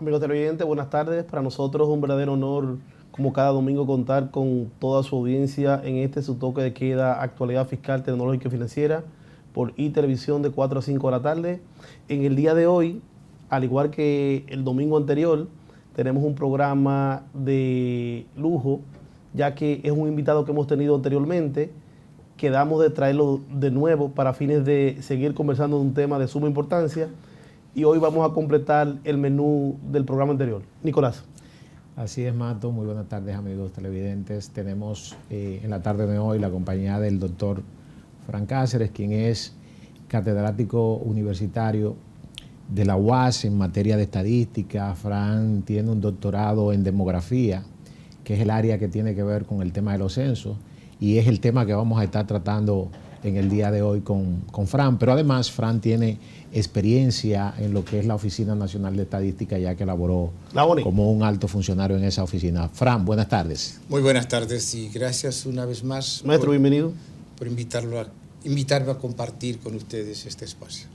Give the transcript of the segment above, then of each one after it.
Amigos televidentes, buenas tardes. Para nosotros es un verdadero honor, como cada domingo, contar con toda su audiencia en su toque de queda, actualidad fiscal, tecnológica y financiera, por iTelevisión de 4 a 5 de la tarde. En el día de hoy, al igual que el domingo anterior, tenemos un programa de lujo, ya que es un invitado que hemos tenido anteriormente. Quedamos de traerlo de nuevo para fines de seguir conversando de un tema de suma importancia, y hoy vamos a completar el menú del programa anterior. Nicolás. Así es, Mato. Muy buenas tardes, amigos televidentes. Tenemos en la tarde de hoy la compañía del doctor Fran Cáceres, quien es catedrático universitario de la UAS en materia de estadística. Fran tiene un doctorado en demografía, que es el área que tiene que ver con el tema de los censos, y es el tema que vamos a estar tratando en el día de hoy con Fran. Pero además, Fran tiene experiencia en lo que es la Oficina Nacional de Estadística, ya que laboró como un alto funcionario en esa oficina. Fran, buenas tardes. Muy buenas tardes y gracias una vez más. Maestro, bienvenido. Por invitarme a compartir con ustedes este espacio.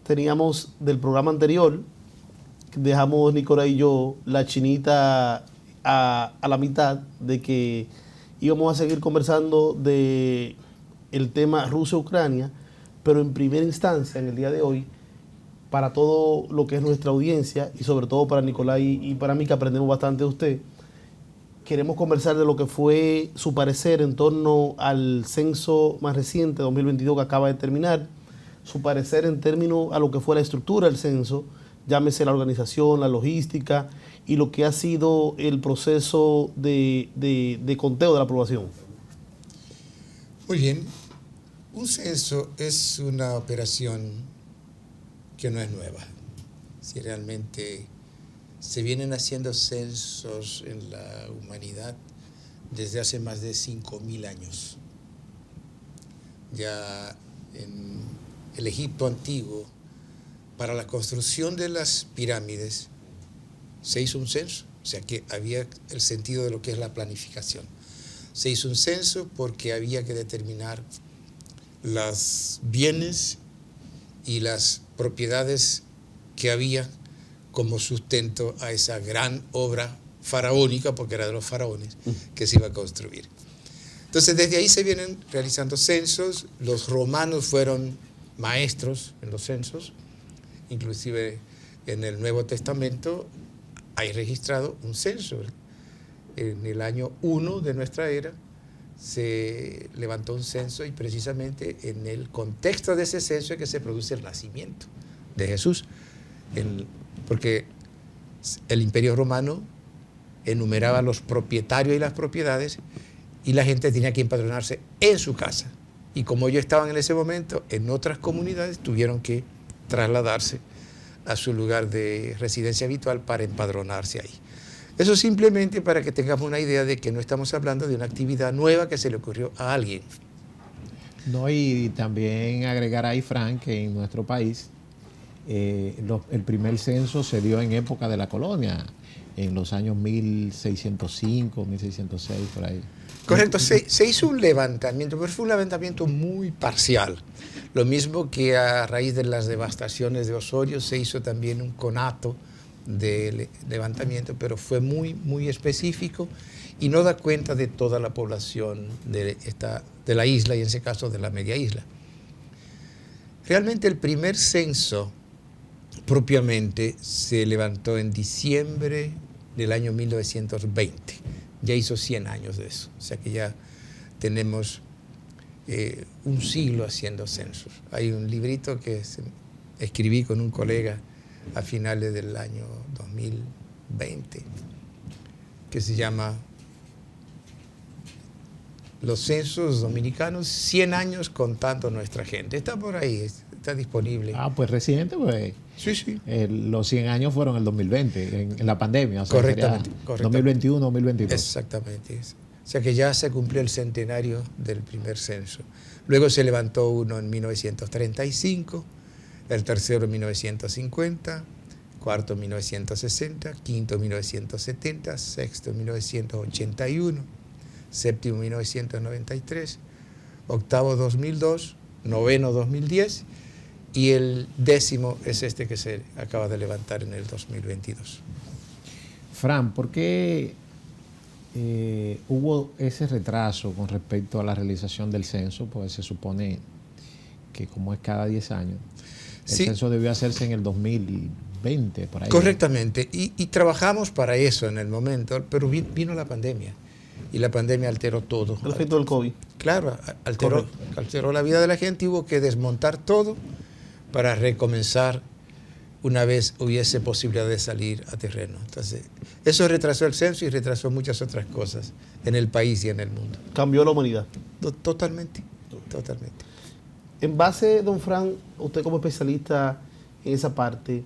Teníamos del programa anterior, dejamos Nicolás y yo la chinita a la mitad, de que íbamos a seguir conversando de el tema Rusia-Ucrania, pero en primera instancia, en el día de hoy, para todo lo que es nuestra audiencia, y sobre todo para Nicolás y para mí, que aprendemos bastante de usted, queremos conversar de lo que fue su parecer en torno al censo más reciente, 2022, que acaba de terminar, su parecer en términos a lo que fue la estructura del censo, llámese la organización, la logística, y lo que ha sido el proceso de conteo de la población. Muy bien. Un censo es una operación que no es nueva. Si realmente se vienen haciendo censos en la humanidad desde hace más de 5.000 años. Ya en el Egipto antiguo, para la construcción de las pirámides, se hizo un censo, o sea que había el sentido de lo que es la planificación. Se hizo un censo porque había que determinar los bienes y las propiedades que había como sustento a esa gran obra faraónica, porque era de los faraones, que se iba a construir. Entonces, desde ahí se vienen realizando censos. Los romanos fueron maestros en los censos, inclusive en el Nuevo Testamento hay registrado un censo. En el año 1 de nuestra era se levantó un censo, y precisamente en el contexto de ese censo es que se produce el nacimiento de Jesús, porque el Imperio Romano enumeraba los propietarios y las propiedades, y la gente tenía que empadronarse en su casa, y como ellos estaban en ese momento en otras comunidades, tuvieron que trasladarse a su lugar de residencia habitual para empadronarse ahí. Eso simplemente para que tengamos una idea de que no estamos hablando de una actividad nueva que se le ocurrió a alguien. No, y también agregar ahí, Frank, que en nuestro país el primer censo se dio en época de la colonia, en los años 1605, 1606, por ahí. Correcto, se hizo un levantamiento, pero fue un levantamiento muy parcial. Lo mismo que a raíz de las devastaciones de Osorio se hizo también un conato de levantamiento, pero fue muy, muy específico y no da cuenta de toda la población de la isla, y en ese caso de la media isla. Realmente el primer censo propiamente se levantó en diciembre del año 1920. Ya hizo 100 años de eso, o sea que ya tenemos un siglo haciendo censos. Hay un librito que escribí con un colega a finales del año 2020, que se llama Los censos dominicanos, 100 años contando nuestra gente. Está por ahí, está disponible. Ah, pues reciente, pues. Sí, sí. Los 100 años fueron el 2020, en la pandemia. O sea, correctamente. 2021, 2022. Exactamente. O sea que ya se cumplió el centenario del primer censo. Luego se levantó uno en 1935, el tercero en 1950, cuarto en 1960, quinto en 1970, sexto en 1981, séptimo en 1993, octavo 2002, noveno 2010 y el 10º es este que se acaba de levantar en el 2022. Fran, ¿por qué hubo ese retraso con respecto a la realización del censo? Pues se supone que como es cada 10 años, el censo debió hacerse en el 2020, por ahí. Correctamente, y trabajamos para eso en el momento, pero vino la pandemia, y la pandemia alteró todo. El efecto del COVID. Claro, alteró la vida de la gente y hubo que desmontar todo para recomenzar una vez hubiese posibilidad de salir a terreno. Entonces, eso retrasó el censo y retrasó muchas otras cosas en el país y en el mundo. Cambió la humanidad. Totalmente, totalmente. En base, don Fran, usted como especialista en esa parte,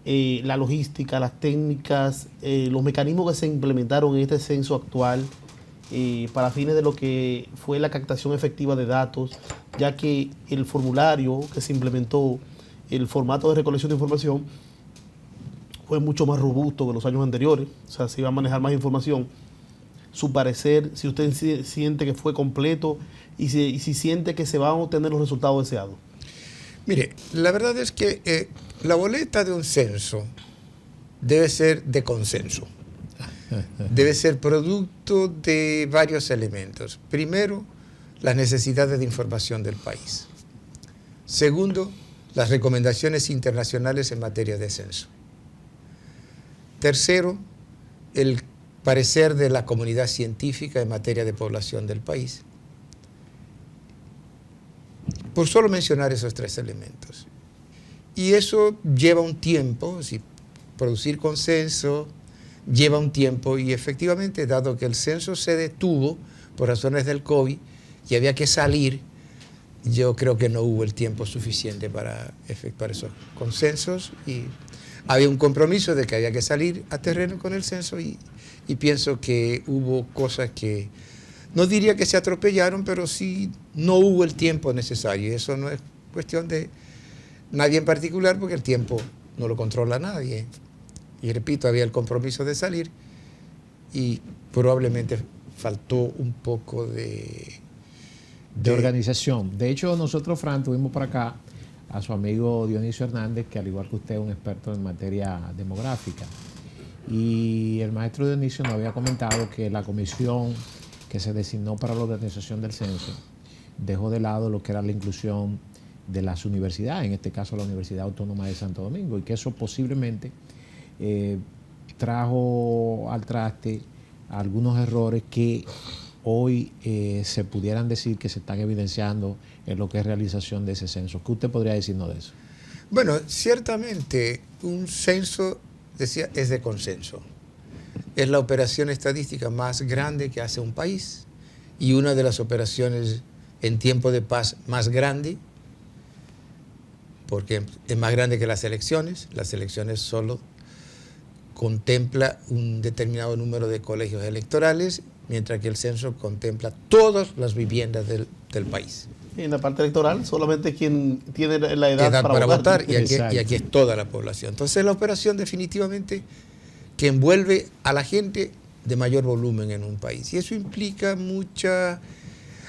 la logística, las técnicas, los mecanismos que se implementaron en este censo actual para fines de lo que fue la captación efectiva de datos, ya que el formulario que se implementó, el formato de recolección de información, fue mucho más robusto que los años anteriores, o sea, se iba a manejar más información. Su parecer, si usted siente que fue completo y si siente que se van a obtener los resultados deseados. Mire, la verdad es que la boleta de un censo debe ser de consenso. Debe ser producto de varios elementos. Primero, las necesidades de información del país. Segundo, las recomendaciones internacionales en materia de censo. Tercero, el parecer de la comunidad científica en materia de población del país. Por solo mencionar esos tres elementos. Y eso lleva un tiempo, si producir consenso lleva un tiempo, y efectivamente, dado que el censo se detuvo por razones del COVID y había que salir, yo creo que no hubo el tiempo suficiente para efectuar esos consensos, y había un compromiso de que había que salir a terreno con el censo, y pienso que hubo cosas que, no diría que se atropellaron, pero sí no hubo el tiempo necesario, y eso no es cuestión de nadie en particular, porque el tiempo no lo controla nadie. Y repito, había el compromiso de salir y probablemente faltó un poco de organización. De hecho, nosotros, Fran, tuvimos por acá a su amigo Dionisio Hernández, que al igual que usted es un experto en materia demográfica. Y el maestro Dionisio nos había comentado que la comisión que se designó para la organización del censo dejó de lado lo que era la inclusión de las universidades, en este caso la Universidad Autónoma de Santo Domingo, y que eso posiblemente trajo al traste algunos errores que hoy se pudieran decir que se están evidenciando en lo que es realización de ese censo. ¿Qué usted podría decirnos de eso? Bueno, ciertamente un censo, decía, es de consenso. Es la operación estadística más grande que hace un país y una de las operaciones en tiempo de paz más grande, porque es más grande que las elecciones. Las elecciones solo contempla un determinado número de colegios electorales, mientras que el censo contempla todas las viviendas del país. En la parte electoral, solamente quien tiene la edad para votar. Y aquí es toda la población. Entonces, la operación definitivamente que envuelve a la gente de mayor volumen en un país. Y eso implica mucha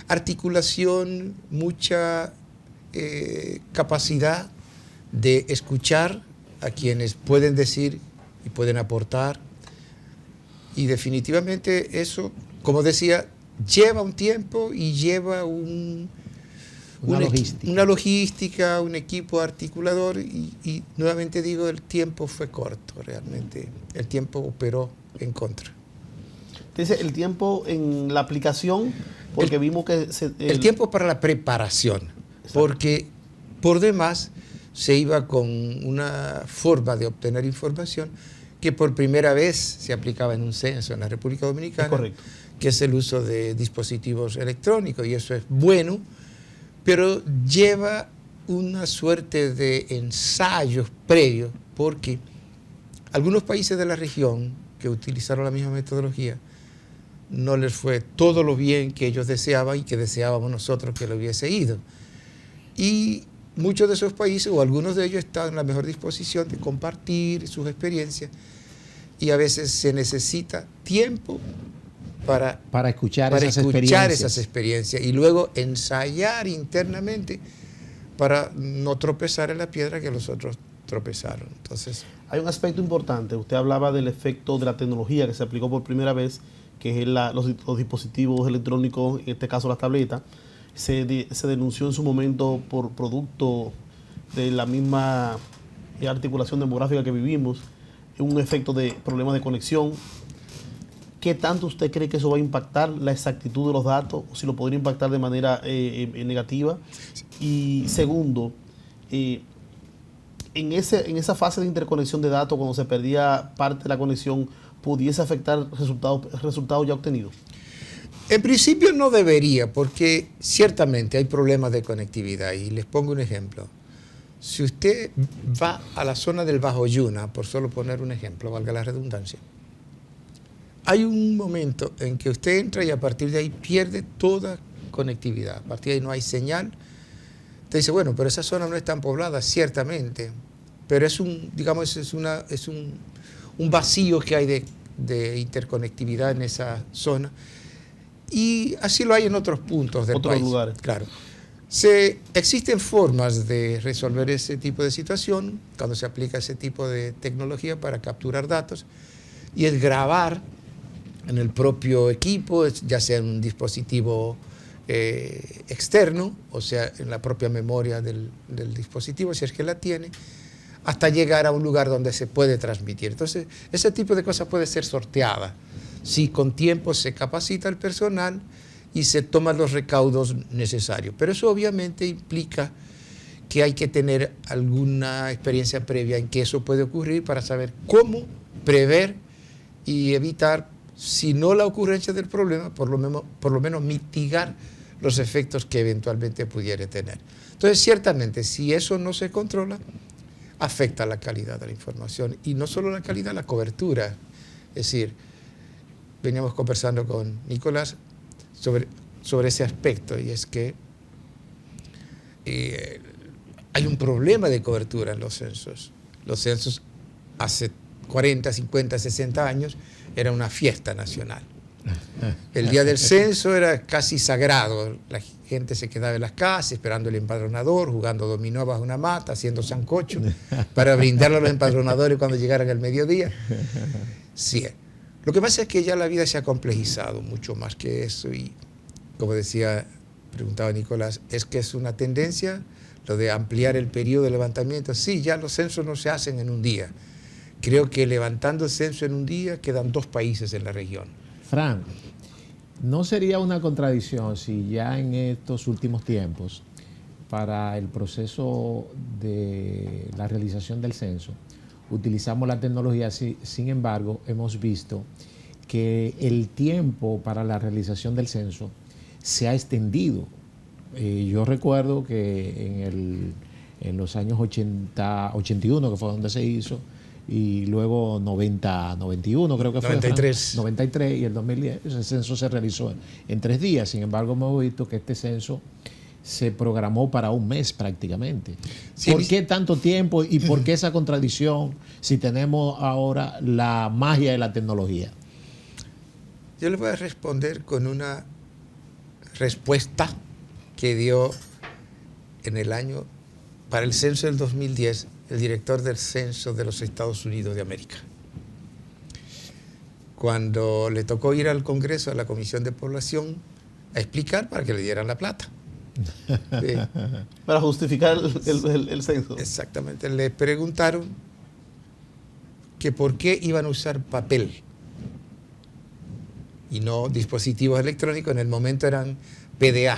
articulación, mucha capacidad de escuchar a quienes pueden decir y pueden aportar, y definitivamente eso, como decía, lleva un tiempo y lleva una logística, un equipo articulador, y nuevamente digo, el tiempo fue corto, realmente el tiempo operó en contra. Dice el tiempo en la aplicación, porque vimos que el tiempo para la preparación. Exacto. Porque por demás se iba con una forma de obtener información que por primera vez se aplicaba en un censo en la República Dominicana, correcto, que es el uso de dispositivos electrónicos, y eso es bueno, pero lleva una suerte de ensayos previos, porque algunos países de la región que utilizaron la misma metodología no les fue todo lo bien que ellos deseaban y que deseábamos nosotros que lo hubiese ido. Y muchos de esos países, o algunos de ellos, están en la mejor disposición de compartir sus experiencias, y a veces se necesita tiempo para escuchar esas experiencias y luego ensayar internamente para no tropezar en la piedra que los otros tropezaron. Entonces, hay un aspecto importante. Usted hablaba del efecto de la tecnología que se aplicó por primera vez, que es los dispositivos electrónicos, en este caso las tabletas. Se denunció en su momento por producto de la misma articulación demográfica que vivimos, un efecto de problemas de conexión. ¿Qué tanto usted cree que eso va a impactar la exactitud de los datos, o si lo podría impactar de manera negativa? Y segundo, en esa fase de interconexión de datos, cuando se perdía parte de la conexión, ¿pudiese afectar resultados ya obtenidos? En principio no debería, porque ciertamente hay problemas de conectividad. Y les pongo un ejemplo. Si usted va a la zona del Bajo Yuna, por solo poner un ejemplo, valga la redundancia, hay un momento en que usted entra y a partir de ahí pierde toda conectividad. A partir de ahí no hay señal. Usted dice, bueno, pero esa zona no es tan poblada, ciertamente, pero es un vacío que hay de interconectividad en esa zona. Y así lo hay en otros puntos del país. Lugares. Claro. Existen formas de resolver ese tipo de situación cuando se aplica ese tipo de tecnología para capturar datos, y es grabar en el propio equipo, ya sea en un dispositivo externo, o sea, en la propia memoria del dispositivo, si es que la tiene, hasta llegar a un lugar donde se puede transmitir. Entonces, ese tipo de cosas puede ser sorteada si con tiempo se capacita el personal y se toman los recaudos necesarios. Pero eso obviamente implica que hay que tener alguna experiencia previa en que eso puede ocurrir para saber cómo prever y evitar, si no la ocurrencia del problema, por lo menos mitigar los efectos que eventualmente pudiera tener. Entonces, ciertamente, si eso no se controla, afecta la calidad de la información, y no solo la calidad, la cobertura. Es decir, veníamos conversando con Nicolás sobre ese aspecto, y es que hay un problema de cobertura en los censos. Los censos hace 40, 50, 60 años era una fiesta nacional. El día del censo era casi sagrado. La gente se quedaba en las casas esperando el empadronador, jugando dominó bajo una mata, haciendo sancocho para brindarle a los empadronadores cuando llegaran el mediodía. Sí. Lo que pasa es que ya la vida se ha complejizado mucho más que eso, y como preguntaba Nicolás, es que es una tendencia lo de ampliar el periodo de levantamiento. Sí, ya los censos no se hacen en un día. Creo que levantando el censo en un día quedan 2 países en la región. Fran, ¿no sería una contradicción si ya en estos últimos tiempos, para el proceso de la realización del censo, utilizamos la tecnología? Sin embargo, hemos visto que el tiempo para la realización del censo se ha extendido. Yo recuerdo que en los años 80, 81, que fue donde se hizo, y luego 90, 91 creo que fue. 93. 93 y el 2010, ese censo se realizó en 3 días. Sin embargo, hemos visto que este censo se programó para un mes prácticamente. Sí. ¿Por qué tanto tiempo y por qué esa contradicción si tenemos ahora la magia de la tecnología? Yo le voy a responder con una respuesta que dio para el censo del 2010, el director del censo de los Estados Unidos de América. Cuando le tocó ir al Congreso, a la Comisión de Población, a explicar para que le dieran la plata. Sí. Para justificar el censo. Exactamente. Le preguntaron que por qué iban a usar papel y no dispositivos electrónicos. En el momento eran PDA.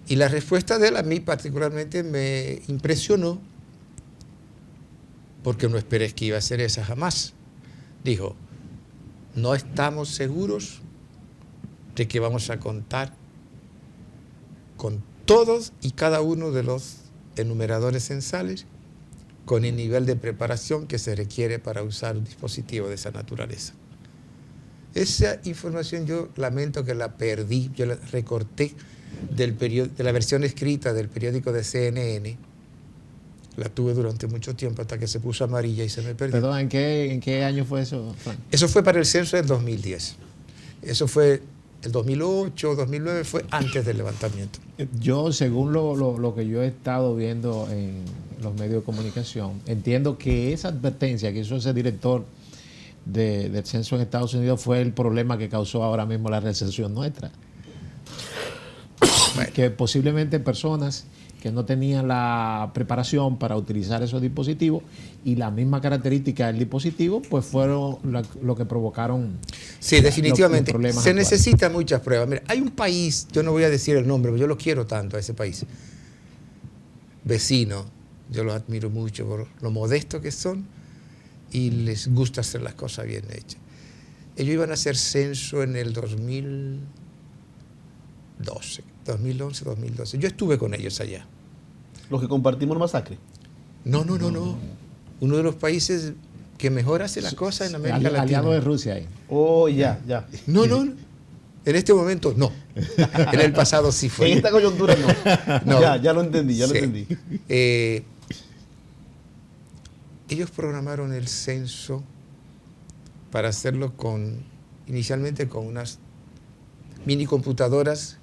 Y la respuesta de él a mí particularmente me impresionó, porque no esperé que iba a ser esa jamás. Dijo, no estamos seguros de que vamos a contar con todos y cada uno de los enumeradores censales con el nivel de preparación que se requiere para usar un dispositivo de esa naturaleza. Esa información yo lamento que la perdí, yo la recorté de la versión escrita del periódico de CNN. La tuve durante mucho tiempo hasta que se puso amarilla y se me perdió. Perdón, ¿en qué año fue eso, Frank? Eso fue para el censo del 2010. Eso fue el 2008, 2009 fue antes del levantamiento. Yo, según lo que yo he estado viendo en los medios de comunicación, entiendo que esa advertencia que hizo ese director del censo en Estados Unidos fue el problema que causó ahora mismo la recesión nuestra. Bueno. Que posiblemente personas que no tenían la preparación para utilizar esos dispositivos y la misma característica del dispositivo, pues fueron lo que provocaron. Sí, definitivamente. Los problemas se actuales. necesitan muchas pruebas. Mira, hay un país, yo no voy a decir el nombre, pero yo lo quiero tanto a ese país. Vecino, yo los admiro mucho por lo modesto que son y les gusta hacer las cosas bien hechas. Ellos iban a hacer censo en el 2011, 2012. Yo estuve con ellos allá. ¿Los que compartimos el masacre? No. Uno de los países que mejor hace las cosas en América Latina. Aliado de Rusia ahí. Oh, ya. No. En este momento no. En el pasado sí fue. En esta coyuntura no. No. Ya lo entendí, lo entendí. Ellos programaron el censo para hacerlo inicialmente con unas mini computadoras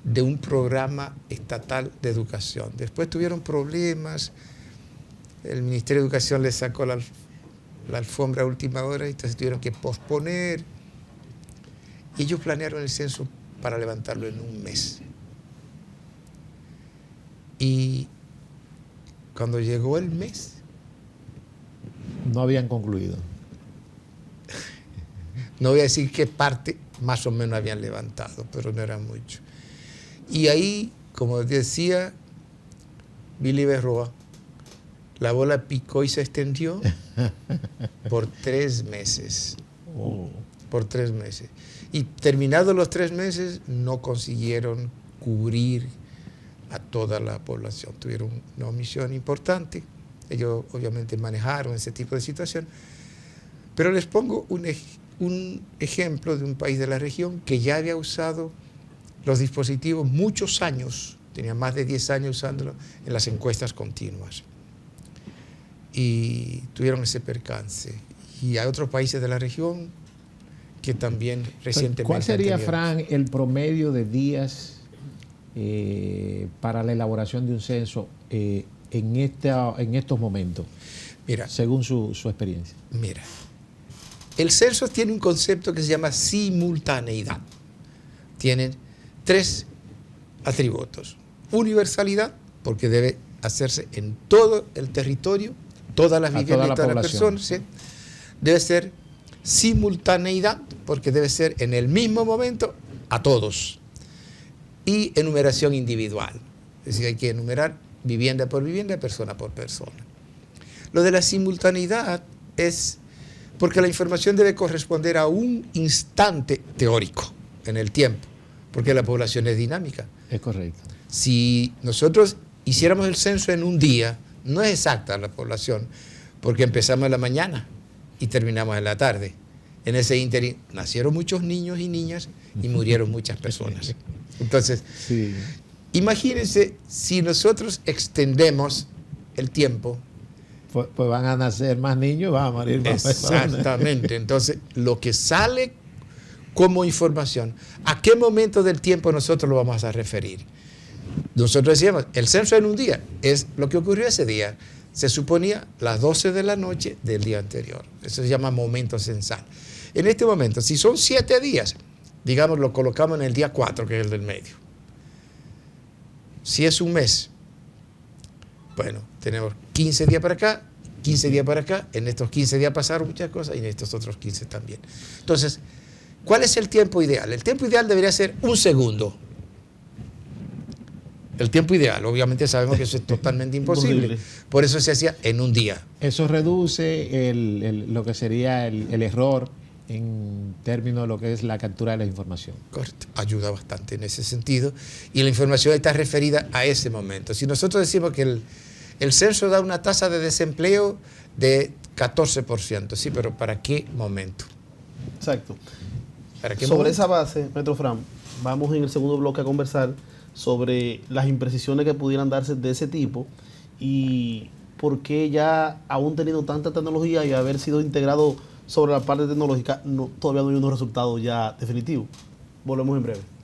de un programa estatal de educación. Después tuvieron problemas, el Ministerio de Educación les sacó la alfombra a última hora y entonces tuvieron que posponer. Y ellos planearon el censo para levantarlo en un mes. Y cuando llegó el mes... No habían concluido. No voy a decir qué parte más o menos habían levantado, pero no era mucho. Y ahí, como decía Billy Berroa, la bola picó y se extendió por 3 meses. Oh. Por 3 meses. Y terminados los 3 meses, no consiguieron cubrir a toda la población. Tuvieron una omisión importante. Ellos obviamente manejaron ese tipo de situación. Pero les pongo un ejemplo de un país de la región que ya había usado los dispositivos muchos años, tenía más de 10 años usándolo en las encuestas continuas. Y tuvieron ese percance. Y hay otros países de la región que también recientemente... ¿Cuál sería, Fran, el promedio de días para la elaboración de un censo en estos momentos, mira, según su experiencia? Mira, el censo tiene un concepto que se llama simultaneidad. Tienen 3 atributos. Universalidad, porque debe hacerse en todo el territorio, todas las viviendas y todas las personas. ¿Sí? Debe ser simultaneidad, porque debe ser en el mismo momento a todos. Y enumeración individual. Es decir, hay que enumerar vivienda por vivienda, persona por persona. Lo de la simultaneidad es porque la información debe corresponder a un instante teórico en el tiempo, porque la población es dinámica. Es correcto. Si nosotros hiciéramos el censo en un día, no es exacta la población, porque empezamos en la mañana y terminamos en la tarde. En ese ínterin nacieron muchos niños y niñas y murieron muchas personas. Entonces, sí, imagínense si nosotros extendemos el tiempo. Pues van a nacer más niños, van a morir más personas. Exactamente. Entonces, lo que sale como información, ¿a qué momento del tiempo nosotros lo vamos a referir? Nosotros decíamos, el censo en un día es lo que ocurrió ese día. Se suponía las 12 de la noche del día anterior. Eso se llama momento censal. En este momento, si son 7 días, digamos, lo colocamos en el día 4, que es el del medio. Si es un mes, bueno, tenemos 15 días para acá, 15 días para acá. En estos 15 días pasaron muchas cosas y en estos otros 15 también. Entonces, ¿cuál es el tiempo ideal? El tiempo ideal debería ser 1 segundo. El tiempo ideal, obviamente sabemos que eso es totalmente imposible. Por eso se hacía en un día. Eso reduce lo que sería el error en términos de lo que es la captura de la información. Correcto. Ayuda bastante en ese sentido. Y la información está referida a ese momento. Si nosotros decimos que el censo da una tasa de desempleo de 14%, sí, pero ¿para qué momento? Exacto. ¿Para qué Sobre momento? esa base, Maestro Fran, vamos en el segundo bloque a conversar sobre las imprecisiones que pudieran darse de ese tipo y por qué ya, aún teniendo tanta tecnología y haber sido integrado sobre la parte tecnológica, todavía no hay unos resultados ya definitivos. Volvemos en breve.